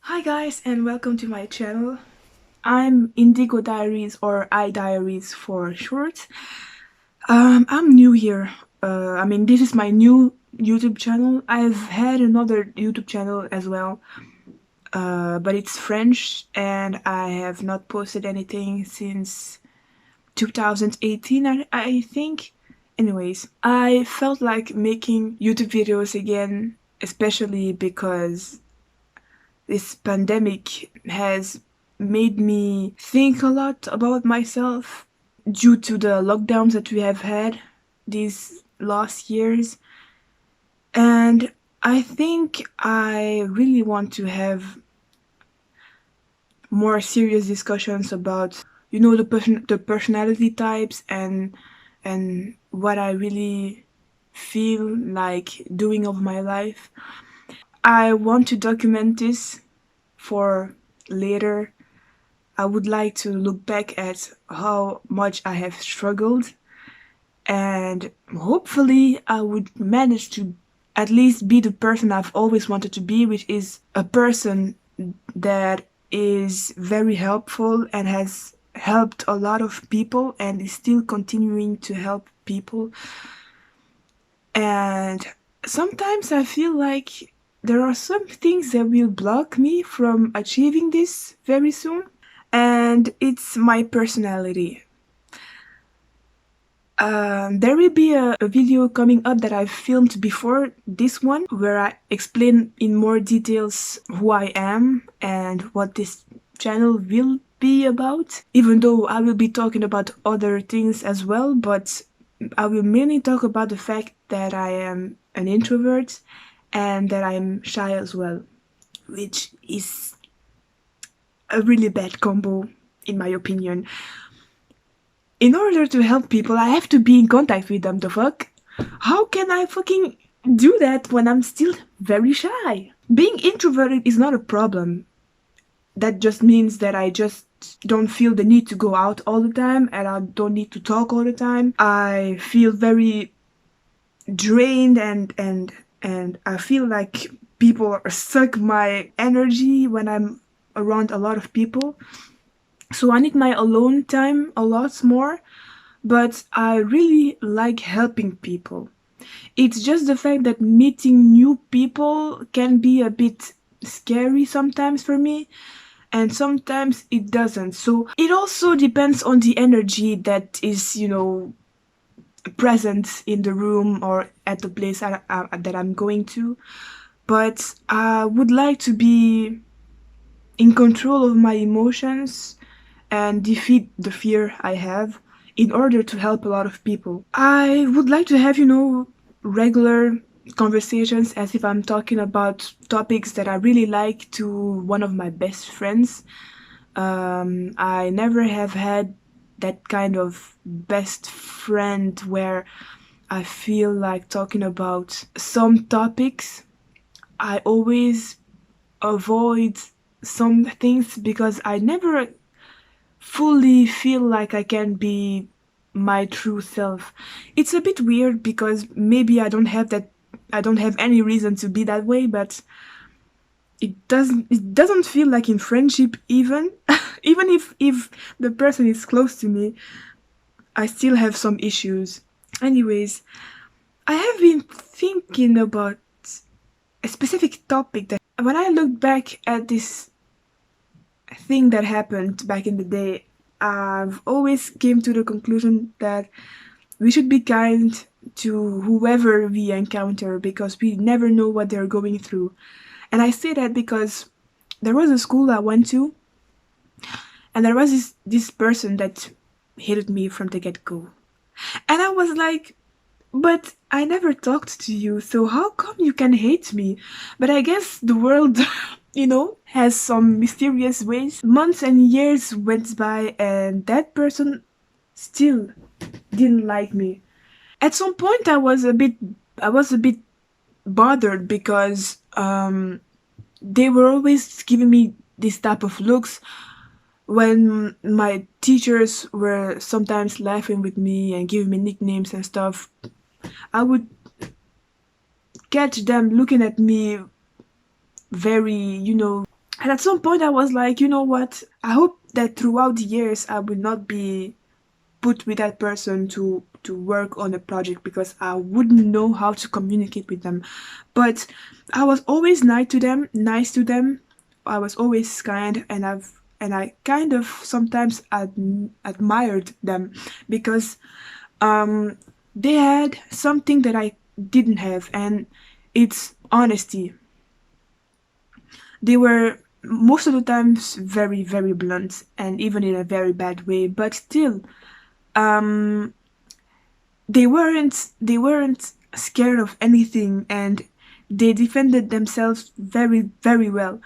Hi guys and welcome to my channel. I'm Indigo Diaries or I Diaries for short. I'm new here. This is my new YouTube channel. I've had another YouTube channel as well, but it's French and I have not posted anything since 2018, I think. Anyways, I felt like making YouTube videos again, especially because this pandemic has made me think a lot about myself due to the lockdowns that we have had these last years. And I think I really want to have more serious discussions about, the personality types and what I really feel like doing of my life. I want to document this for later. I would like to look back at how much I have struggled, and hopefully I would manage to at least be the person I've always wanted to be, which is a person that is very helpful and has helped a lot of people and is still continuing to help people. And sometimes I feel like there are some things that will block me from achieving this very soon, and it's my personality. There will be a video coming up that I've filmed before this one where I explain in more details who I am and what this channel will be about, even though I will be talking about other things as well, but I will mainly talk about the fact that I am an introvert and that I'm shy as well, which is a really bad combo in my opinion. In order to help people, I have to be in contact with them, the fuck? How can I fucking do that when I'm still very shy? Being introverted is not a problem. That just means that I just don't feel the need to go out all the time and I don't need to talk all the time. I feel very drained and I feel like people suck my energy when I'm around a lot of people. So I need my alone time a lot more, but I really like helping people. It's just the fact that meeting new people can be a bit scary sometimes for me, and sometimes it doesn't. So it also depends on the energy that is, present in the room or at the place that I'm going to. But I would like to be in control of my emotions and defeat the fear I have in order to help a lot of people. I would like to have, regular conversations as if I'm talking about topics that I really like to one of my best friends. I never have had that kind of best friend where I feel like talking about some topics. I always avoid some things because I never fully feel like I can be my true self. It's a bit weird because maybe I don't have any reason to be that way, but it doesn't feel like in friendship even even if the person is close to me, I still have some issues. Anyways, I have been thinking about a specific topic that when I look back at this thing that happened back in the day, I've always came to the conclusion that we should be kind to whoever we encounter because we never know what they're going through. And I say that because there was a school I went to, and there was this person that hated me from the get-go. And I was like, but I never talked to you, so how come you can hate me? But I guess the world, has some mysterious ways. Months and years went by, and that person still didn't like me. At some point, I was a bit bothered because they were always giving me this type of looks when my teachers were sometimes laughing with me and giving me nicknames and stuff. I would catch them looking at me very, And at some point, I was like, you know what? I hope that throughout the years, I will not be put with that person to work on a project because I wouldn't know how to communicate with them. But I was always nice to them. I was always kind, and I kind of sometimes admired them because um, they had something that I didn't have, and it's honesty. They were most of the times very, very blunt, and even in a very bad way, but still, um, they weren't scared of anything, and they defended themselves very, very well.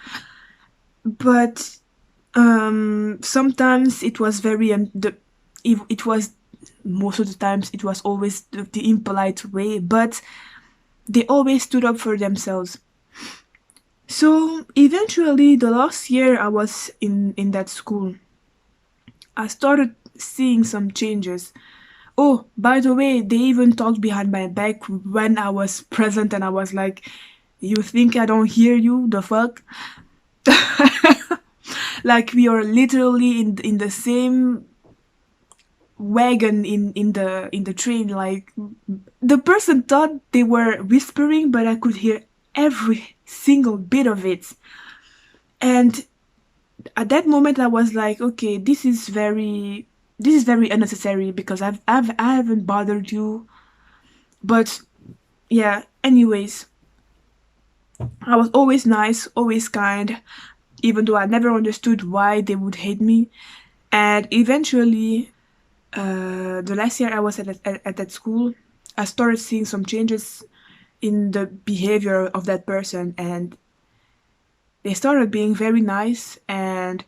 But sometimes it was very it was most of the times it was always the impolite way, but they always stood up for themselves. So eventually, the last year I was in that school, I started seeing some changes. Oh, by the way, they even talked behind my back when I was present, and I was like, "You think I don't hear you? The fuck?" Like we are literally in the same wagon in the train. Like the person thought they were whispering, but I could hear every single bit of it. And at that moment I was like, okay, this is very unnecessary because I haven't bothered you. But yeah, anyways, I was always nice, always kind, even though I never understood why they would hate me. And eventually, the last year I was at that school, I started seeing some changes in the behavior of that person, and they started being very nice, and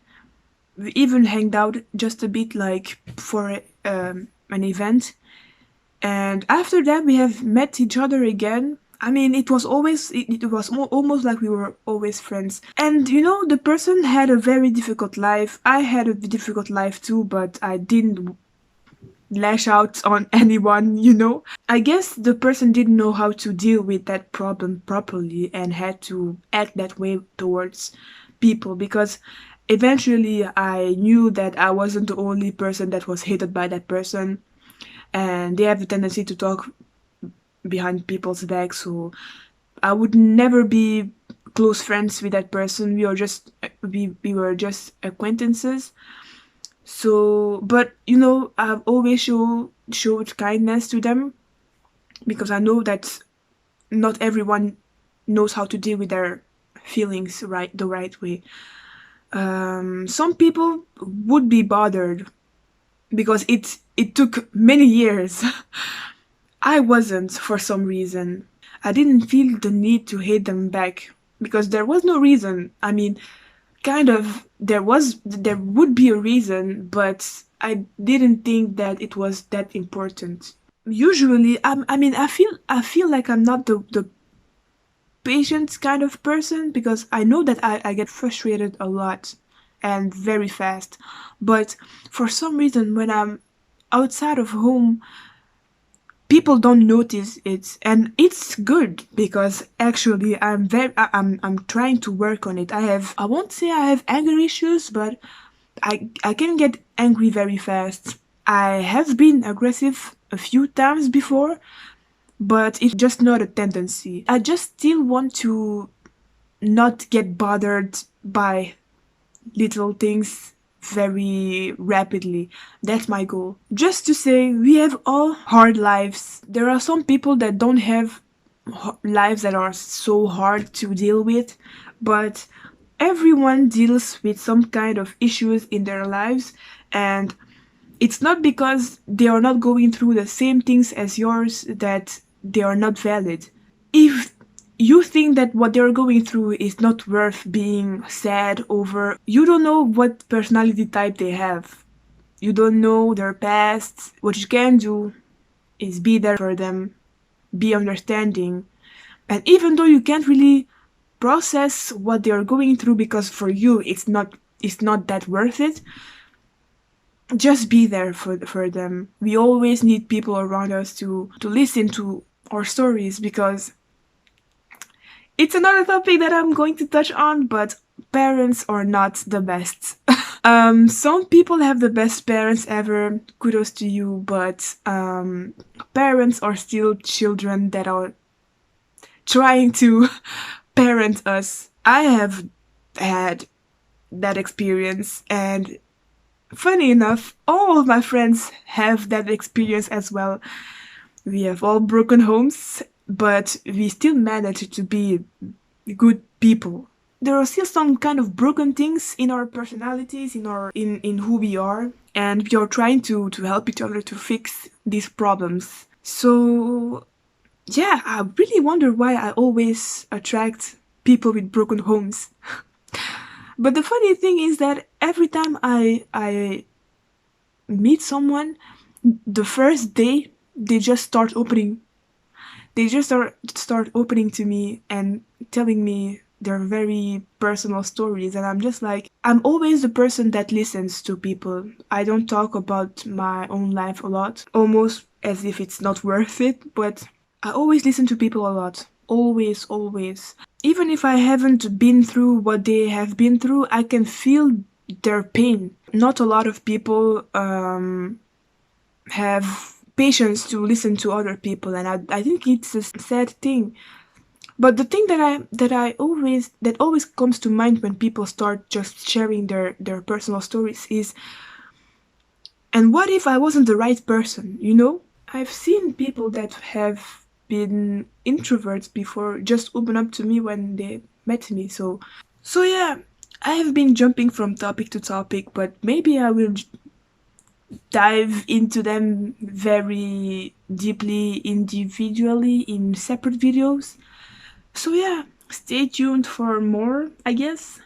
we even hanged out just a bit, like for an event. And after that, we have met each other again. I mean, it was almost like we were always friends. And the person had a very difficult life. I had a difficult life too, but I didn't lash out on anyone. I guess the person didn't know how to deal with that problem properly and had to act that way towards people, because eventually I knew that I wasn't the only person that was hated by that person, and they have the tendency to talk behind people's backs. So I would never be close friends with that person. We were just acquaintances. So, but I've always showed kindness to them, because I know that not everyone knows how to deal with their feelings the right way. Some people would be bothered because it took many years. I wasn't, for some reason. I didn't feel the need to hate them back because there was no reason. I mean, kind of there would be a reason, but I didn't think that it was that important. Usually, I mean, I feel like I'm not the patient kind of person, because I know that I get frustrated a lot and very fast. But for some reason, when I'm outside of home, people don't notice it, and it's good because actually I'm trying to work on it. I won't say I have anger issues, but I can get angry very fast. I have been aggressive a few times before, but it's just not a tendency. I just still want to not get bothered by little things very rapidly. That's my goal. Just to say, we have all hard lives. There are some people that don't have lives that are so hard to deal with, but everyone deals with some kind of issues in their lives, and it's not because they are not going through the same things as yours that they are not valid. If you think that what they're going through is not worth being sad over, you don't know what personality type they have. You don't know their past. What you can do is be there for them, be understanding. And even though you can't really process what they are going through because for you it's not that worth it, just be there for them. We always need people around us to listen to our stories, because it's another topic that I'm going to touch on, but parents are not the best. Some people have the best parents ever, kudos to you, but parents are still children that are trying to parent us. I have had that experience, and funny enough, all of my friends have that experience as well. We have all broken homes, but we still manage to be good people. There are still some kind of broken things in our personalities, in who we are, and we are trying to help each other to fix these problems. So yeah, I really wonder why I always attract people with broken homes. But the funny thing is that every time I meet someone, the first day they just start opening. They just start opening to me and telling me their very personal stories, and I'm just like, I'm always the person that listens to people. I don't talk about my own life a lot, almost as if it's not worth it, but I always listen to people a lot. Always, always. Even if I haven't been through what they have been through, I can feel their pain. Not a lot of people have patience to listen to other people, and I think it's a sad thing. But the thing that always comes to mind when people start just sharing their personal stories is, and what if I wasn't the right person, you know? I've seen people that have been introverts before just open up to me when they met me. So yeah, I have been jumping from topic to topic, but maybe I will dive into them very deeply individually in separate videos. So yeah, stay tuned for more, I guess.